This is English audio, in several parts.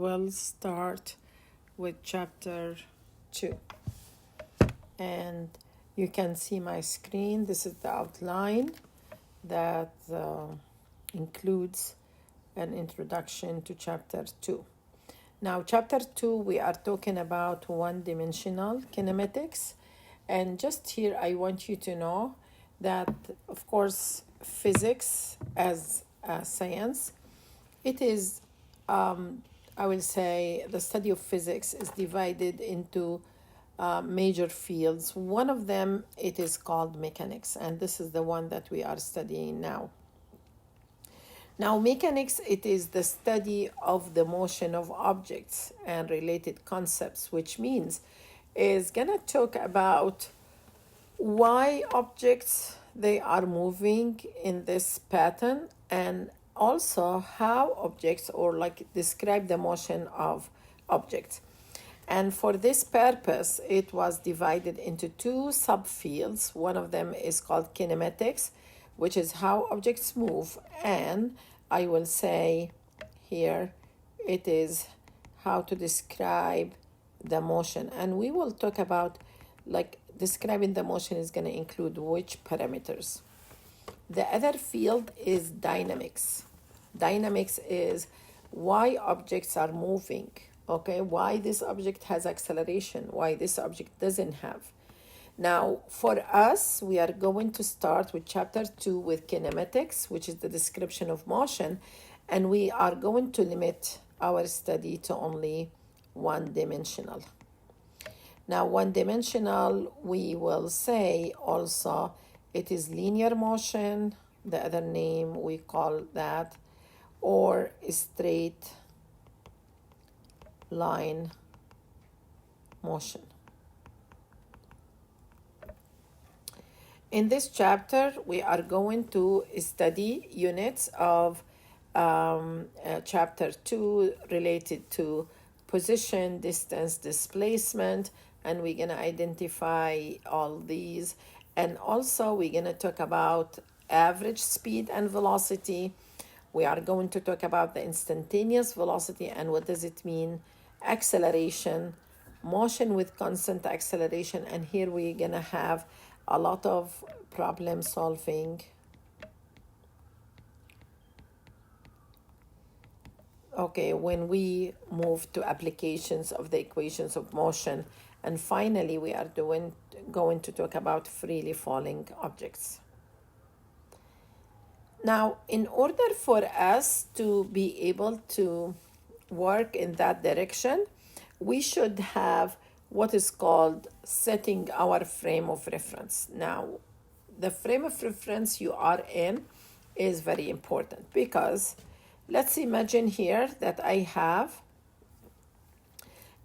We'll start with chapter 2. And you can see my screen. This is the outline that includes an introduction to chapter 2. Now, chapter 2, we are talking about one-dimensional kinematics. And just here, I want you to know that, of course, physics as a science, it is, I will say, the study of physics is divided into major fields. One of them, it is called mechanics, and this is the one that we are studying now. Now, mechanics, it is the study of the motion of objects and related concepts, which means is going to talk about why objects they are moving in this pattern, and also how objects, or like describe the motion of objects. And for this purpose, it was divided into two subfields. One of them is called kinematics, which is how objects move, and I will say here it is how to describe the motion. And we will talk about, like, describing the motion is going to include which parameters. The other field is dynamics. Dynamics is why objects are moving, okay? Why this object has acceleration, why this object doesn't have. Now, for us, we are going to start with chapter 2 with kinematics, which is the description of motion, and we are going to limit our study to only one-dimensional. Now, one-dimensional, we will say also it is linear motion, the other name we call that, or straight line motion. In this chapter, we are going to study units of chapter 2 related to position, distance, displacement, and we're going to identify all these. And also, we're going to talk about average speed and velocity. We are going to talk about the instantaneous velocity and what does it mean, acceleration, motion with constant acceleration, and here we're going to have a lot of problem solving. Okay, when we move to applications of the equations of motion, and finally we are going to talk about freely falling objects. Now, in order for us to be able to work in that direction, we should have what is called setting our frame of reference. Now, the frame of reference you are in is very important because let's imagine here that I have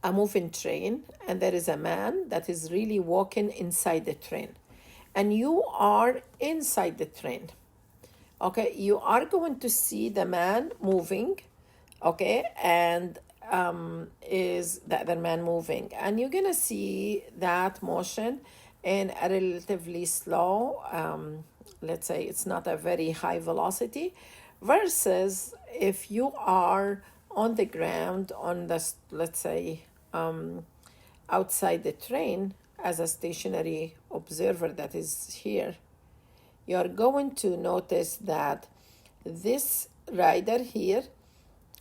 a moving train and there is a man that is really walking inside the train, and you are inside the train. Okay, you are going to see the man moving, okay, and is the other man moving, and you're gonna see that motion in a relatively slow, let's say it's not a very high velocity, versus if you are on the ground on the, let's say, outside the train as a stationary observer that is here, you're going to notice that this rider here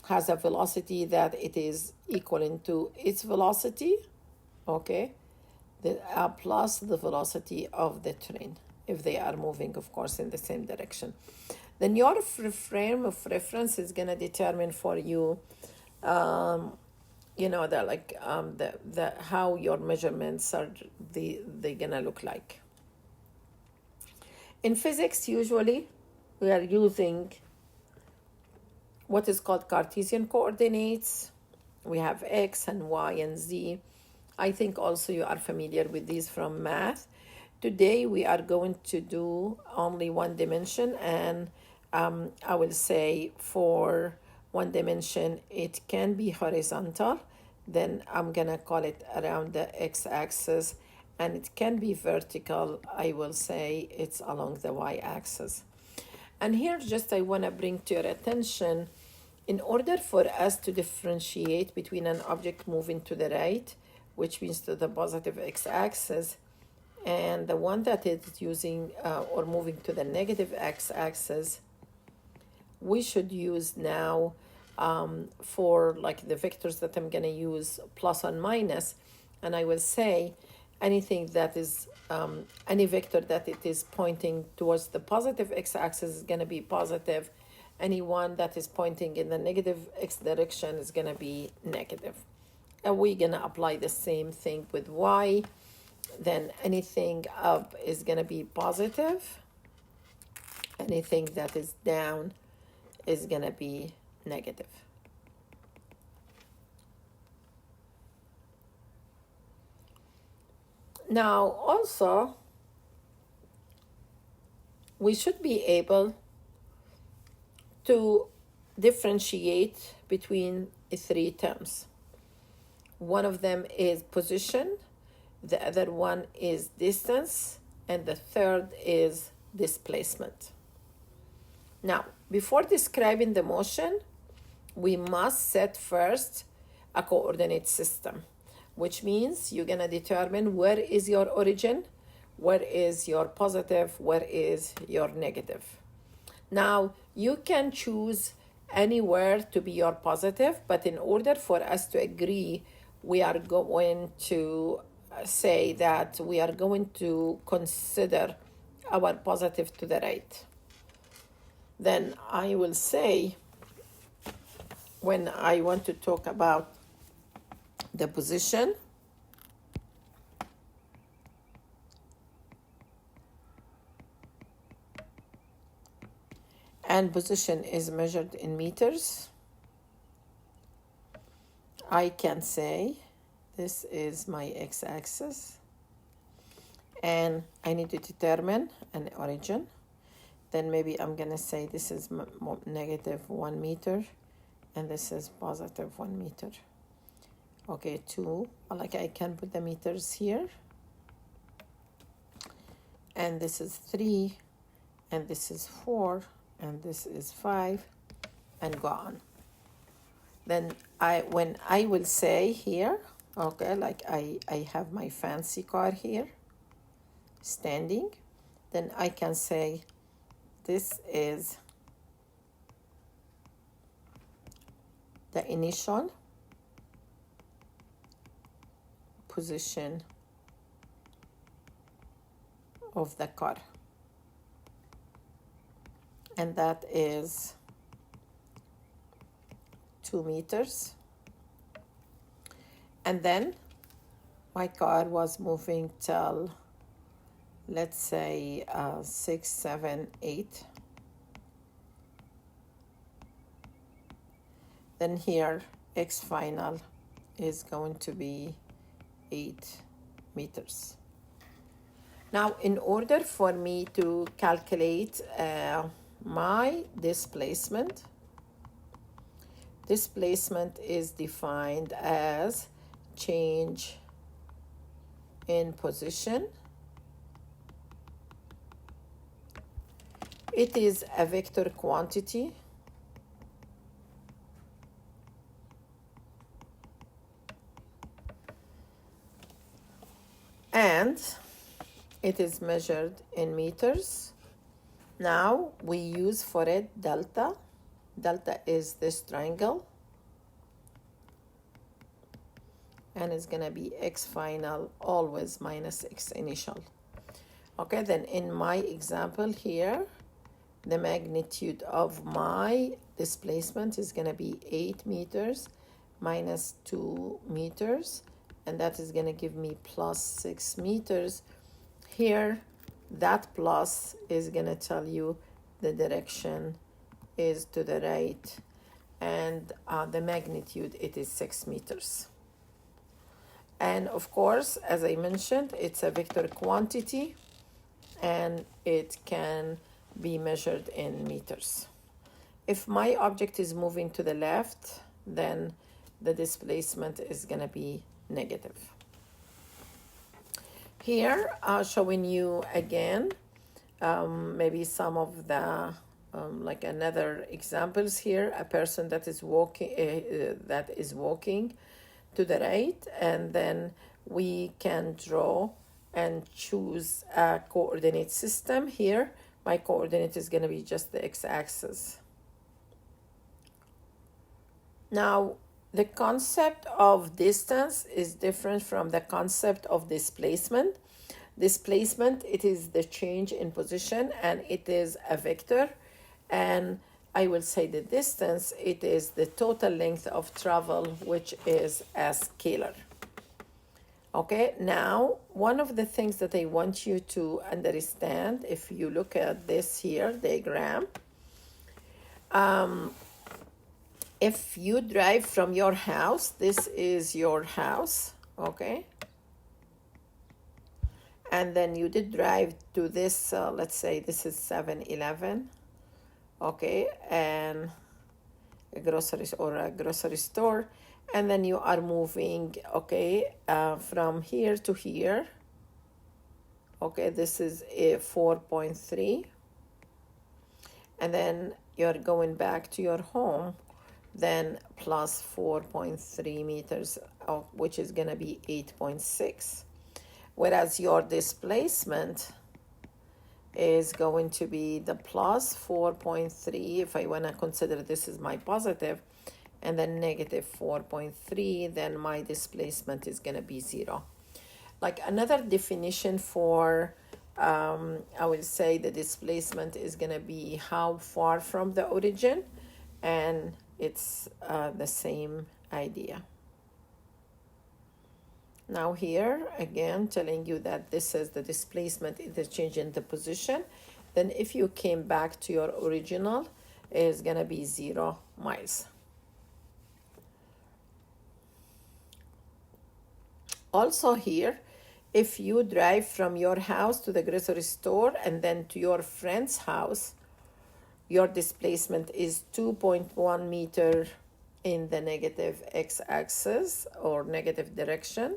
has a velocity that it is equal to its velocity, okay, plus the velocity of the train, if they are moving, of course, in the same direction. Then your frame of reference is going to determine for you, the how your measurements are they going to look like. In physics, usually, we are using what is called Cartesian coordinates. We have X and Y and Z. I think also you are familiar with these from math. Today, we are going to do only one dimension, and I will say for one dimension, it can be horizontal. Then I'm going to call it around the x-axis, and it can be vertical. I will say it's along the y-axis. And here just I want to bring to your attention In order for us to differentiate between an object moving to the right, which means to the positive x-axis, and the one that is using or moving to the negative x-axis, we should use now for like the vectors that I'm going to use plus and minus, and I will say anything that is any vector that it is pointing towards the positive x-axis is going to be positive. Any one that is pointing in the negative x direction is going to be negative. And we're going to apply the same thing with y. Then anything up is going to be positive. Anything that is down is going to be negative. Now, also, we should be able to differentiate between three terms. One of them is position, the other one is distance, and the third is displacement. Now, before describing the motion, we must set first a coordinate system, which means you're going to determine where is your origin, where is your positive, where is your negative. Now, you can choose anywhere to be your positive, but in order for us to agree, we are going to say that we are going to consider our positive to the right. Then I will say, when I want to talk about the position, and position is measured in meters, I can say this is my x-axis, and I need to determine an origin. Then maybe I'm going to say this is negative 1 meter, and this is positive 1 meter. Okay, 2, like I can put the meters here. And this is 3, and this is 4, and this is 5, and go on. Then when I will say here, okay, like I have my fancy car here, standing, then I can say this is the initial position of the car, and that is 2 meters. And then my car was moving till, let's say 6, 7, 8. Then here x final is going to be 8 meters. Now, in order for me to calculate my displacement is defined as change in position. It is a vector quantity, and it is measured in meters. Now we use for it delta. Delta is this triangle, and it's going to be x final always minus x initial. Okay, then in my example here, the magnitude of my displacement is going to be 8 meters minus 2 meters, and that is going to give me plus 6 meters. Here, that plus is going to tell you the direction is to the right, and the magnitude, it is 6 meters. And of course, as I mentioned, it's a vector quantity, and it can be measured in meters. If my object is moving to the left, then the displacement is going to be negative. Here, showing you again maybe some of the like another examples here, a person that is walking to the right, and then we can draw and choose a coordinate system. Here my coordinate is going to be just the x-axis. Now the concept of distance is different from the concept of displacement. Displacement, it is the change in position and it is a vector, and I will say the distance, it is the total length of travel, which is a scalar. Okay, now one of the things that I want you to understand, if you look at this here diagram, if you drive from your house, this is your house, okay, and then you did drive to this, let's say this is 7-Eleven, okay, and a grocery store, and then you are moving, okay, from here to here, okay, this is a 4.3, and then you're going back to your home, then plus 4.3 meters, which is going to be 8.6. Whereas your displacement is going to be the plus 4.3, if I want to consider this is my positive, and then negative 4.3, then my displacement is going to be 0. Like another definition for, I would say the displacement is going to be how far from the origin, and it's the same idea. Now here again telling you that this is the displacement, is the change in the position. Then if you came back to your original, it's gonna be 0 miles. Also here, if you drive from your house to the grocery store and then to your friend's house, your displacement is 2.1 meter in the negative x-axis or negative direction,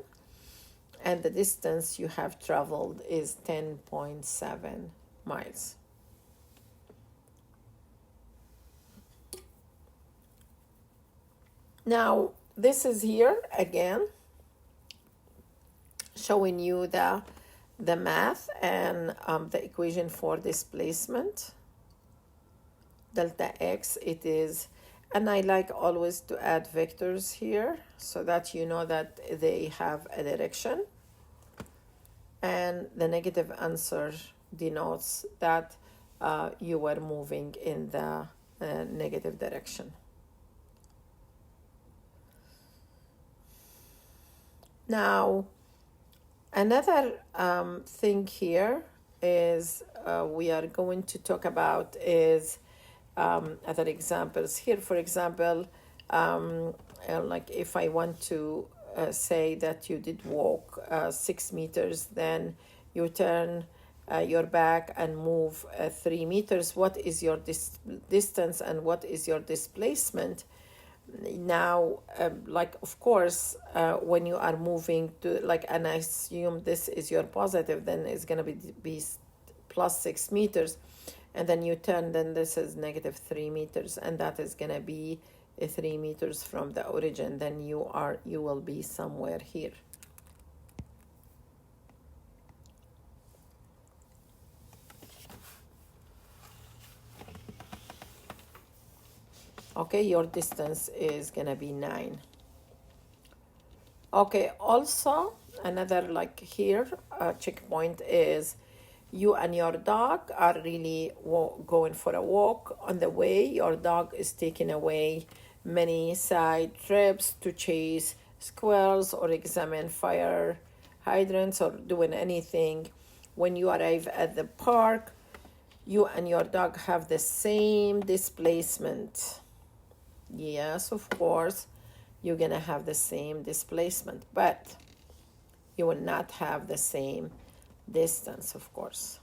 and the distance you have traveled is 10.7 miles. Now this is here again showing you the math and the equation for displacement. Delta x, it is, and I like always to add vectors here so that you know that they have a direction, and the negative answer denotes that you were moving in the negative direction. Now another thing here is we are going to talk about is other examples here. For example, like if I want to say that you did walk 6 meters, then you turn your back and move 3 meters. What is your distance and what is your displacement? Now, like of course, when you are moving to, like, and I assume this is your positive, then it's gonna be plus 6 meters. And then you turn, then this is negative 3 meters, and that is gonna be 3 meters from the origin. Then you will be somewhere here. Okay, your distance is gonna be 9. Okay, also another like here checkpoint is you and your dog are really going for a walk. On the way, your dog is taking away many side trips to chase squirrels or examine fire hydrants or doing anything. When you arrive at the park, you and your dog have the same displacement. Yes, of course, you're gonna have the same displacement, but you will not have the same distance, of course.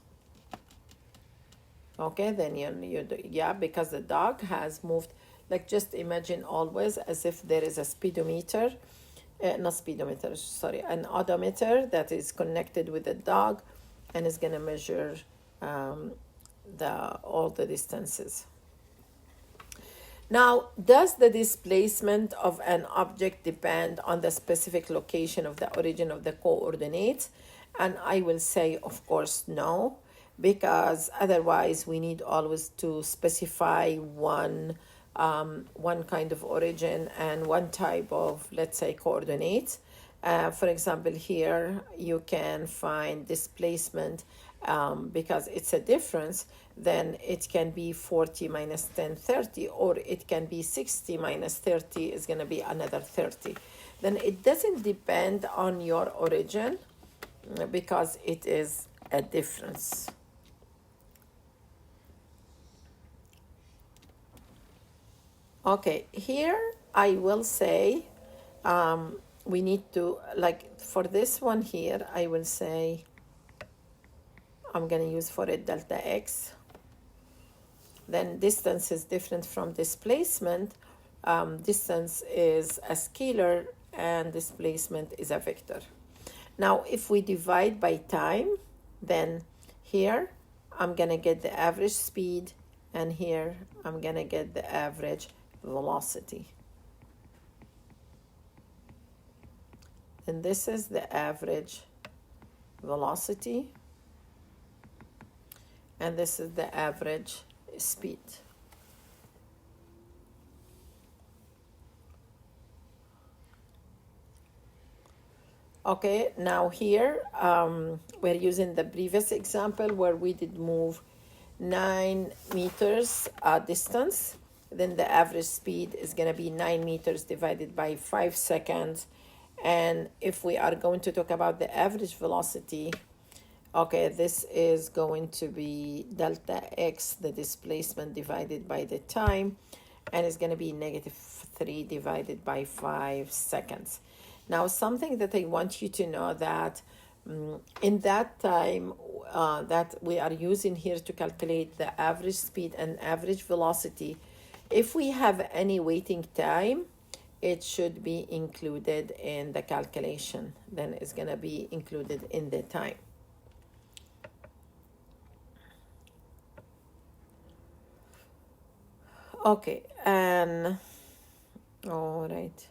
Okay, then yeah, because the dog has moved. Like just imagine always as if there is a speedometer, not speedometer, sorry, an odometer that is connected with the dog and is gonna measure all the distances. Now, does the displacement of an object depend on the specific location of the origin of the coordinates? And I will say, of course, no, because otherwise we need always to specify one kind of origin and one type of, let's say, coordinates. For example, here you can find displacement because it's a difference, then it can be 40 minus 10, 30, or it can be 60 minus 30 is going to be another 30. Then it doesn't depend on your origin because it is a difference. Okay, here I will say we need to, like for this one here, I will say I'm going to use for it delta x. Then distance is different from displacement. Distance is a scalar and displacement is a vector. Now, if we divide by time, then here I'm going to get the average speed, and here I'm going to get the average velocity. And this is the average velocity, and this is the average speed. Okay, now here we're using the previous example where we did move 9 meters distance. Then the average speed is going to be 9 meters divided by 5 seconds. And if we are going to talk about the average velocity, okay, this is going to be delta x, the displacement, divided by the time, and it's going to be -3 divided by 5 seconds. Now, something that I want you to know that in that time that we are using here to calculate the average speed and average velocity, if we have any waiting time, it should be included in the calculation. Then it's going to be included in the time. Okay, and all right.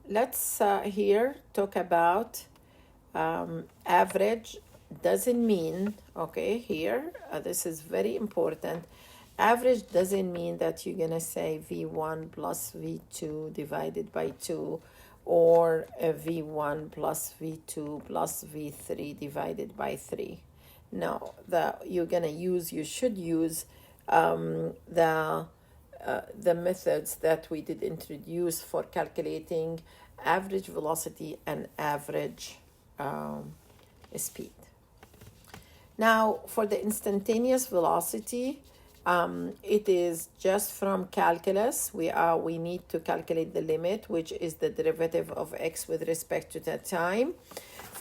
Let's here talk about average doesn't mean, okay, here, this is very important. Average doesn't mean that you're going to say V1 plus V2 divided by 2, or V1 plus V2 plus V3 divided by 3. No, you should use the methods that we did introduce for calculating average velocity and average speed. Now, for the instantaneous velocity, it is just from calculus. We need to calculate the limit, which is the derivative of x with respect to the time.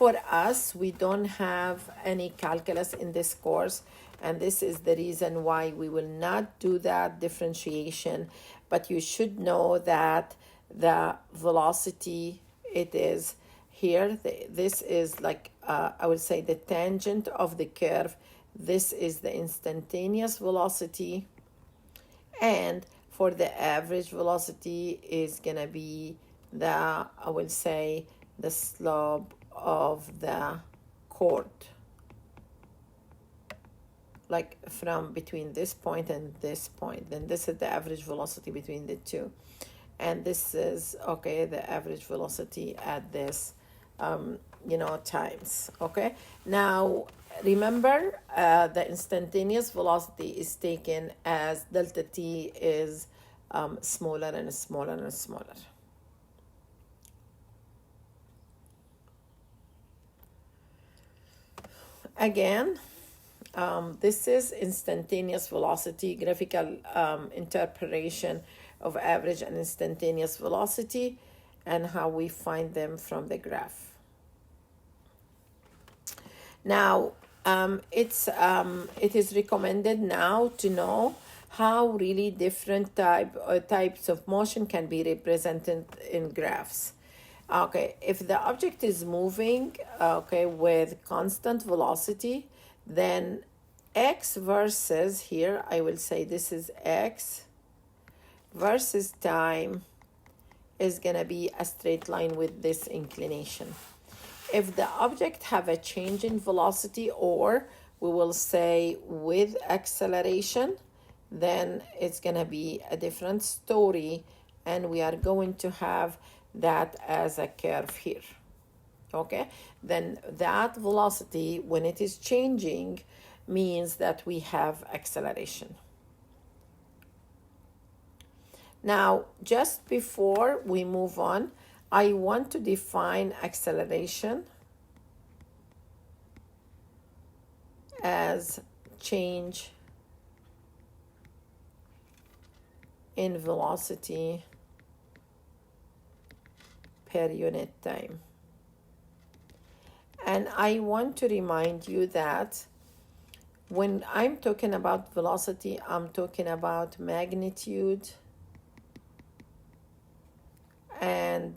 For us, we don't have any calculus in this course, and this is the reason why we will not do that differentiation. But you should know that the velocity, it is here, this is like, I would say, the tangent of the curve. This is the instantaneous velocity, and for the average velocity is going to be I will say, the slope of the chord, like from between this point and this point. Then this is the average velocity between the two, and this is, okay, the average velocity at this times. Okay, now remember, the instantaneous velocity is taken as delta t is smaller and smaller and smaller. Again, this is instantaneous velocity, graphical interpretation of average and instantaneous velocity, and how we find them from the graph. Now, it is recommended now to know how really different types of motion can be represented in graphs. Okay, if the object is moving, okay, with constant velocity, then x versus, here I will say this is x versus time is gonna be a straight line with this inclination. If the object have a change in velocity, or we will say with acceleration, then it's gonna be a different story, and we are going to have that as a curve here. Okay, then that velocity, when it is changing, means that we have acceleration. Now, just before we move on, I want to define acceleration as change in velocity per unit time. And I want to remind you that when I'm talking about velocity, I'm talking about magnitude and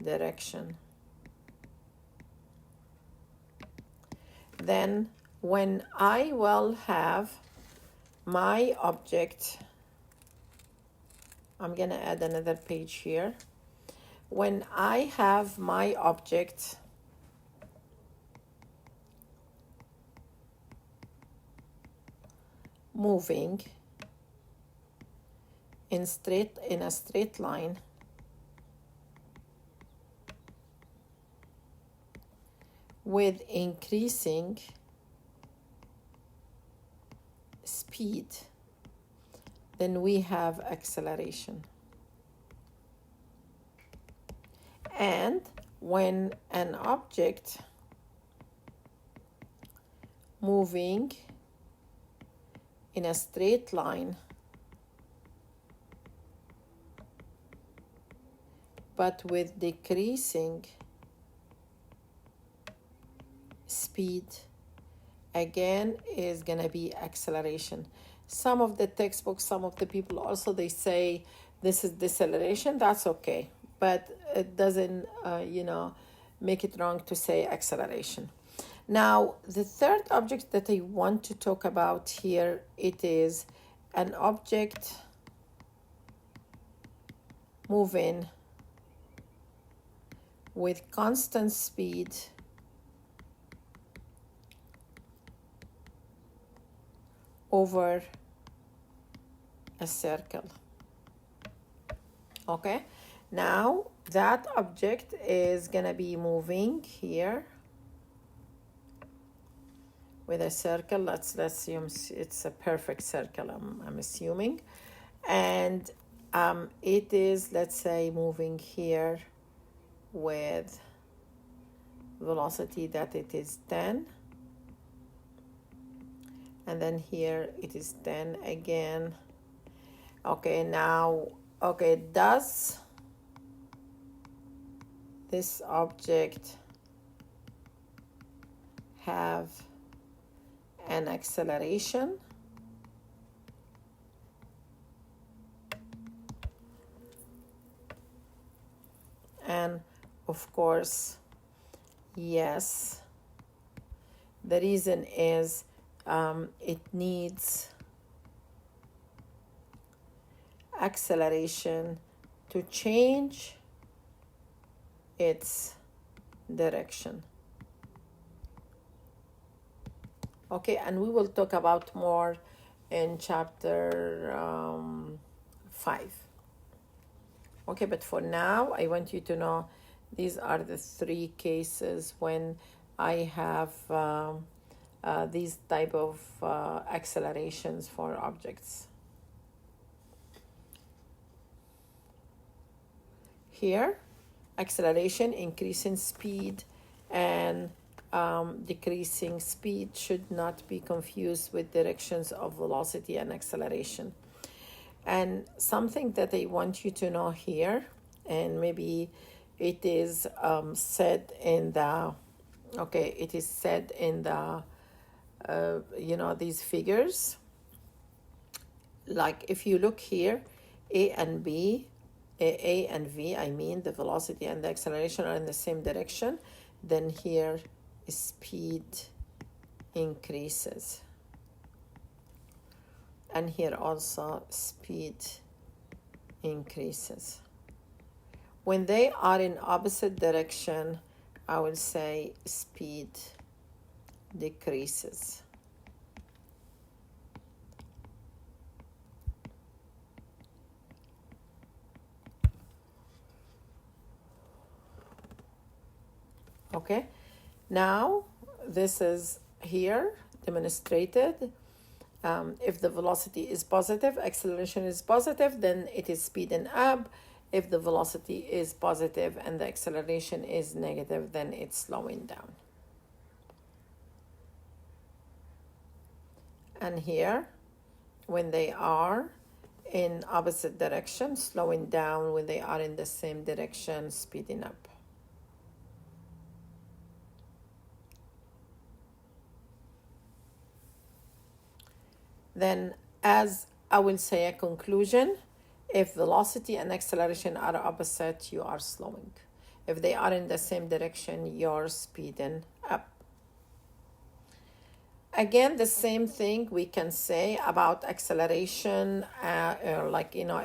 direction. Then when I will have my object, I'm gonna add another page here. When I have my object moving in a straight line with increasing speed, then we have acceleration. And when an object moving in a straight line but with decreasing speed, again is gonna be acceleration. Some of the textbooks, some of the people also, they say this is deceleration. That's okay, but it doesn't make it wrong to say acceleration. Now, the third object that I want to talk about here, it is an object moving with constant speed over a circle. Okay, now that object is gonna be moving here with a circle. Let's assume it's a perfect circle, I'm assuming, and it is, let's say, moving here with velocity that it is 10, and then here it is 10 again. Okay, now, okay, does this object have an acceleration? And of course, yes. The reason is it needs acceleration to change its direction. Okay, and we will talk about more in chapter 5. Okay, but for now, I want you to know these are the 3 cases when I have these type of accelerations for objects. Here, acceleration, increasing speed, and decreasing speed should not be confused with directions of velocity and acceleration. And something that I want you to know here, and maybe it is said in the, okay, it is said in the, these figures. Like if you look here, A and B, A and V, I mean the velocity and the acceleration are in the same direction, then here speed increases. And here also speed increases. When they are in opposite direction, I will say speed decreases. Okay, now this is here demonstrated. If the velocity is positive, acceleration is positive, then it is speeding up. If the velocity is positive and the acceleration is negative, then it's slowing down. And here, when they are in opposite direction, slowing down. When they are in the same direction, speeding up. Then, as I will say a conclusion, if velocity and acceleration are opposite, you are slowing. If they are in the same direction, you're speeding up. Again, the same thing we can say about acceleration,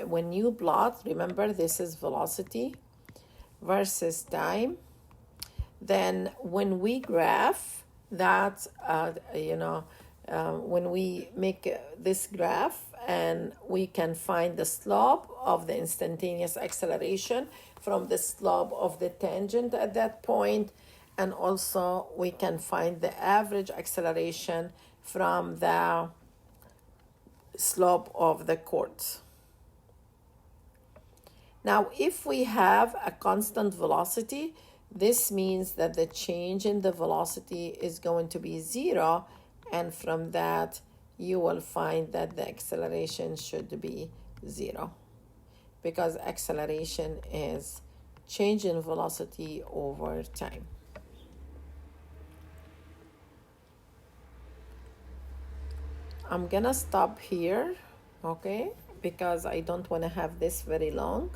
when you plot, remember this is velocity versus time. Then when we graph that, when we make this graph, and we can find the slope of the instantaneous acceleration from the slope of the tangent at that point, and also we can find the average acceleration from the slope of the chord. Now, if we have a constant velocity, this means that the change in the velocity is going to be 0, and from that you will find that the acceleration should be 0, because acceleration is change in velocity over time. I'm gonna stop here, okay, because I don't want to have this very long.